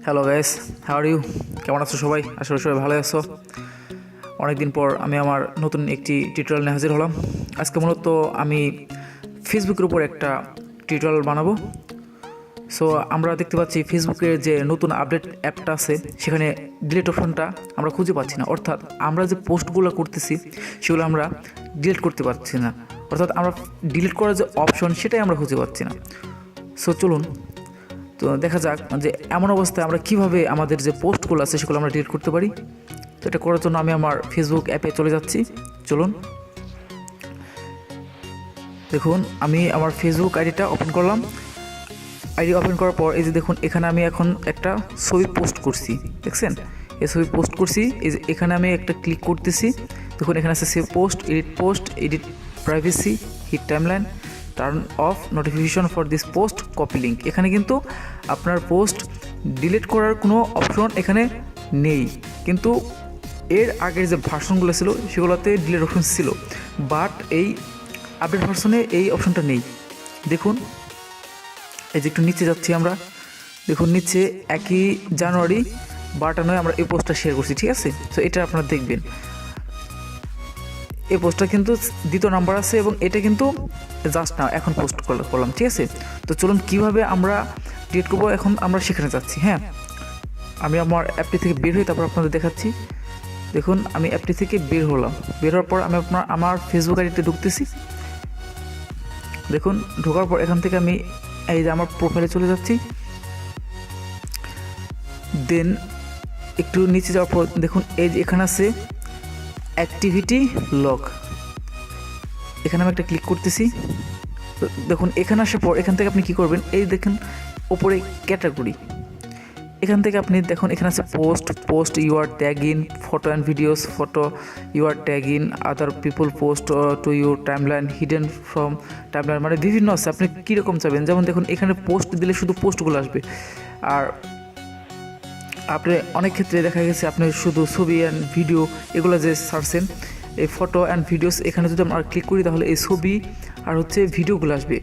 Hello guys, how are you? কেমন আছো সবাই? আসলে সবাই ভালো আছো। অনেকদিন পর আমি আমার নতুন একটি টিউটোরিয়াল নিয়ে হাজির হলাম। আজকে মূলত আমি ফেসবুকের উপর একটা টিউটোরিয়াল বানাবো। সো আমরা দেখতে পাচ্ছি ফেসবুকের যে নতুন আপডেট অ্যাপটা আছে সেখানে ডিলিট অপশনটা আমরা খুঁজে পাচ্ছি না। অর্থাৎ আমরা যে পোস্টগুলো করতেছি সেগুলো আমরা ডিলিট করতে পারছি না। অর্থাৎ আমরা ডিলিট করার যে অপশন সেটাই আমরা খুঁজে পাচ্ছি না। সো চলুন তো দেখা যাক যে এমন অবস্থায় আমরা কিভাবে আমাদের যে পোস্টগুলো আছে সেগুলো আমরা ডিলিট করতে পারি। তো এটা করার জন্য আমি আমার ফেসবুক অ্যাপে চলে যাচ্ছি। চলুন, দেখুন আমি আমার ফেসবুক আইডিটা ওপেন করলাম। আইডি ওপেন করার পর এই যে দেখুন এখানে আমি এখন একটা ছবি পোস্ট করছি, দেখছেন? এই ছবি পোস্ট করছি, এই যে এখানে আমি একটা ক্লিক করতেছি। দেখুন এখানে আছে save post, edit privacy, hide timeline, turn off notification for this post, copy link. এখানে কিন্তু আপনার পোস্ট ডিলিট করার কোনো অপশন এখানে নেই, কিন্তু এর আগের যে ভার্সনগুলো ছিল সেগুলোতে ডিলিট অপশন ছিল, বাট এই আপডেট ভার্সনে এই অপশনটা নেই। দেখুন এই যে একটু নিচে যাচ্ছি আমরা, দেখুন নিচে 1 জানুয়ারি 12টায় আমরা এই পোস্টটা শেয়ার করছি, ঠিক আছে? তো এটা আপনারা দেখবেন, এই পোস্টটা কিন্তু 2 নাম্বার আছে এবং এটা কিন্তু জাস্ট না এখন পোস্ট করলাম, ঠিক আছে? তো চলুন কীভাবে আমরা ডিলিট করবো এখন আমরা সেখানে যাচ্ছি। হ্যাঁ, আমি আমার অ্যাপটি থেকে বের হই, তারপর আপনাদের দেখাচ্ছি। দেখুন আমি অ্যাপটি থেকে বের হলাম, বের হওয়ার পর আমি আমার ফেসবুক আইডিতে ঢুকতেছি। দেখুন ঢোকার পর এখান থেকে আমি এই যে আমার প্রোফাইলে চলে যাচ্ছি। দেন একটু নিচে যাওয়ার পর দেখুন এই যে এখানে আছে অ্যাক্টিভিটি লগ, এখানে আমি একটা ক্লিক করতেছি। দেখুন এখানে আসার পর এখান থেকে আপনি কি করবেন, এই দেখেন ওপরে ক্যাটাগরি, এখান থেকে আপনি দেখুন এখানে আছে post you are tag in, photo and videos, photo you are tag in, other people post to you, timeline, hidden from timeline, মানে বিভিন্ন আছে, আপনি কীরকম চাবেন। যেমন দেখুন এখানে পোস্ট দিলে শুধু পোস্টগুলো আসবে, আর আপনি অনেক ক্ষেত্রে দেখা গেছে আপনি শুধু ছবি অ্যান্ড ভিডিও এগুলো যে সার্চেন, এই ফটো অ্যান্ড ভিডিওস, এখানে যদি আমরা ক্লিক করি তাহলে এই ছবি আর হচ্ছে ভিডিওগুলো আসবে।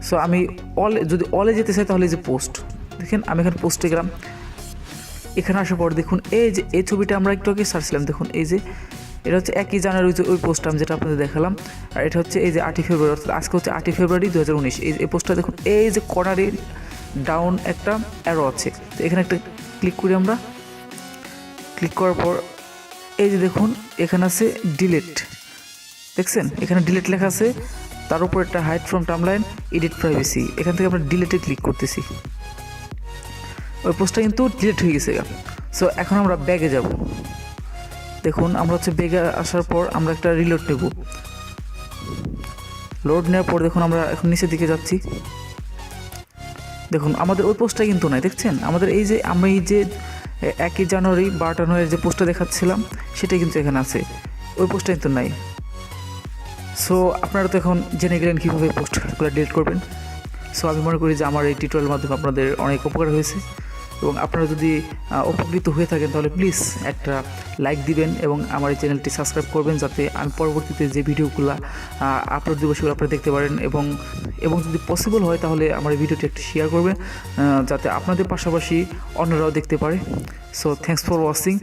সো আমি যদি অলে যেতে চাই তাহলে এই যে পোস্ট, দেখেন আমি এখানে পোস্টে গেলাম। এখানে আসার পর দেখুন এই যে এই ছবিটা আমরা একটু আগে সার্চছিলাম, দেখুন এই যে এটা হচ্ছে 1 জানুয়ারি ওই পোস্টটা আমি যেটা আপনাদের দেখালাম, আর এটা হচ্ছে এই যে 8 ফেব্রুয়ারি, অর্থাৎ আজকে হচ্ছে 8 ফেব্রুয়ারি 2019। এই পোস্টটা দেখুন এই যে কর্নারে ডাউন একটা অ্যারো আছে, তো এখানে একটা ক্লিক করি আমরা। ক্লিক করার পর এই যে দেখুন এখানে আছে ডিলিট, দেখছেন এখানে ডিলিট লেখা আছে, তার উপর একটা hide from timeline, edit privacy, এখান থেকে আমরা ডিলিটে ক্লিক করতেছি। ওই পোস্টটা কিন্তু ডিলিট হয়ে গেছে। সো এখন আমরা ব্যাগে যাব। দেখুন আমরা হচ্ছে ব্যাগে আসার পর আমরা একটা রিলোড নেব। লোড নেওয়ার পর দেখুন আমরা এখন নিচের দিকে যাচ্ছি। দেখুন আমাদের ওই পোস্টটা কিন্তু নাই, দেখছেন আমাদের এই যে আমি এই যে 1 জানুয়ারি 12টার যে পোস্টটা দেখাচ্ছিলাম সেটাই কিন্তু এখানে আছে, ওই পোস্টটা কিন্তু নাই। সো আপনারা তো এখন জেনে গেলেন কীভাবে পোস্টগুলো ডিলিট করবেন। সো আমি মনে করি যে আমার এই টিউটোরিয়ালের মাধ্যমে আপনাদের অনেক উপকার হয়েছে, এবং আপনারা যদি উপকৃত হয়ে থাকেন তাহলে প্লিজ একটা লাইক দিবেন এবং আমার এই চ্যানেলটি সাবস্ক্রাইব করবেন, যাতে আমি পরবর্তীতে যে ভিডিওগুলো আপলোড দেবো সেগুলো আপনারা দেখতে পারেন, এবং যদি পসিবল হয় তাহলে আমার এই ভিডিওটি একটু শেয়ার করবেন, যাতে আপনাদের পাশাপাশি অন্যরাও দেখতে পারে। So thanks for watching.